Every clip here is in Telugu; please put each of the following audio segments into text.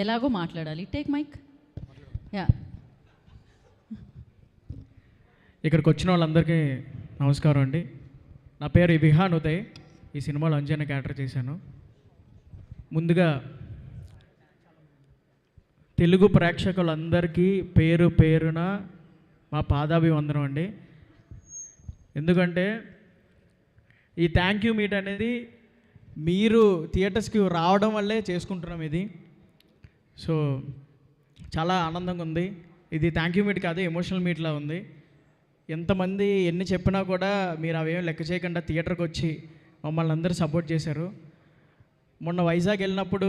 ఎలాగో మాట్లాడాలి. Take mic. యా, ఇక్కడికి వచ్చిన వాళ్ళందరికీ నమస్కారం అండి. నా పేరు విహాన్ ఉదయ్. ఈ సినిమాలో అంజన క్యారెక్టర్ చేశాను. ముందుగా తెలుగు ప్రేక్షకులందరికీ పేరు పేరున మా పాదాభివందనం అండి. ఎందుకంటే ఈ థ్యాంక్ యూ మీట్ అనేది మీరు థియేటర్స్కి రావడం వల్లే చేసుకుంటున్నాం ఇది. సో చాలా ఆనందంగా ఉంది. ఇది థ్యాంక్ యూ మీట్ కాదు, ఎమోషనల్ మీట్లా ఉంది. ఎంతమంది ఎన్ని చెప్పినా కూడా మీరు అవేం లెక్క చేయకుండా థియేటర్కి వచ్చి మమ్మల్ని అందరూ సపోర్ట్ చేశారు. మొన్న వైజాగ్ వెళ్ళినప్పుడు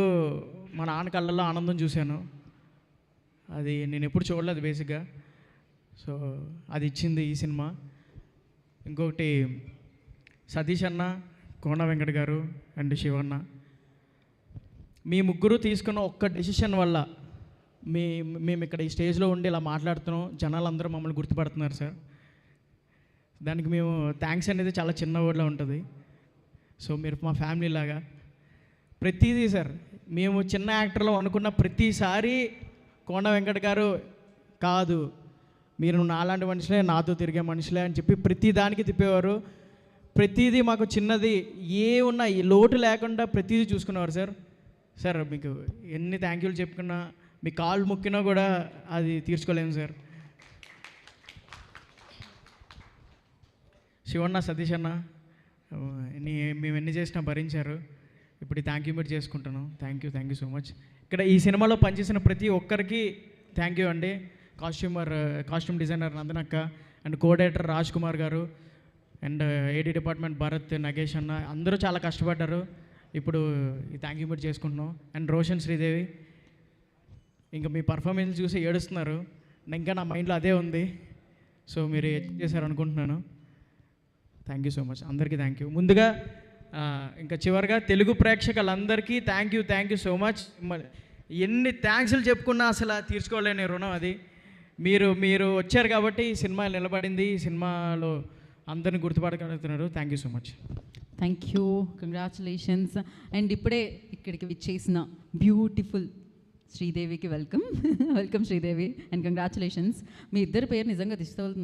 మా నాన్న కళ్ళల్లో ఆనందం చూశాను. అది నేను ఎప్పుడు చూడలేదు బేసిక్గా. సో అది ఇచ్చింది ఈ సినిమా. ఇంకొకటి సతీష్ అన్న, కోన వెంకట గారు అండ్ శివన్న, మీ ముగ్గురు తీసుకున్న ఒక్క డెసిషన్ వల్ల మేము ఇక్కడ ఈ స్టేజ్లో ఉండి ఇలా మాట్లాడుతున్నాం. జనాలందరూ మమ్మల్ని గుర్తుపడుతున్నారు సార్. దానికి మేము థ్యాంక్స్ అనేది చాలా చిన్న వర్డ్లో ఉంటుంది. సో మీరు మా ఫ్యామిలీ లాగా ప్రతిదీ సార్. మేము చిన్న యాక్టర్లో అనుకున్న ప్రతిసారి కోన వెంకట గారు కాదు, మీరు నాలాంటి మనుషులే, నాతో తిరిగే మనుషులే అని చెప్పి ప్రతి దానికి తిప్పేవారు. ప్రతిదీ మాకు చిన్నది ఏ ఉన్నా ఈ లోటు లేకుండా ప్రతిదీ చూసుకునేవారు సార్. సార్ మీకు ఎన్ని థ్యాంక్ యూలు చెప్పుకున్నా, మీ కాళ్ళు మొక్కినా కూడా అది తీర్చుకోలేము సార్. శివన్న, సతీష్ అన్న, మేము ఎన్ని చేసినా భరించారు. ఇప్పుడు థ్యాంక్ యూ మీట్ చేసుకుంటున్నాం. Thank you so much. ఇక్కడ ఈ సినిమాలో పనిచేసిన ప్రతి ఒక్కరికి థ్యాంక్ యూ అండి. కాస్ట్యూమ్ డిజైనర్ నందనక్క అండ్ కోఆర్డినేటర్ రాజ్ కుమార్ గారు and AD department Bharat, Nagesh అన్న, అందరూ చాలా కష్టపడ్డారు. ఇప్పుడు ఈ థ్యాంక్ యూ మీట్ చేసుకుంటున్నాం. అండ్ రోషన్, శ్రీదేవి, ఇంకా మీ పర్ఫార్మెన్స్ చూసి ఏడుస్తున్నారు. ఇంకా నా మైండ్లో అదే ఉంది. సో మీరు చేశారు అనుకుంటున్నాను. Thank you so much. అందరికీ థ్యాంక్ యూ. ముందుగా ఇంకా చివరిగా తెలుగు ప్రేక్షకులందరికీ థ్యాంక్ యూ సో మచ్. ఎన్ని థ్యాంక్స్లు చెప్పుకున్నా అసలు తీర్చుకోలేని రుణం అది. మీరు వచ్చారు కాబట్టి ఈ సినిమా నిలబడింది. ఈ సినిమాలో అందరిని గుర్తుపడగలుగుతున్నారు. Thank you so much. Thank you, congratulations. And ఇప్పుడే ఇక్కడికి విచ్చేసిన బ్యూటిఫుల్ శ్రీదేవికి వెల్కమ్ శ్రీదేవి, అండ్ కంగ్రాచులేషన్స్. మీ ఇద్దరి పేరు నిజంగా తీసుకోవాలి.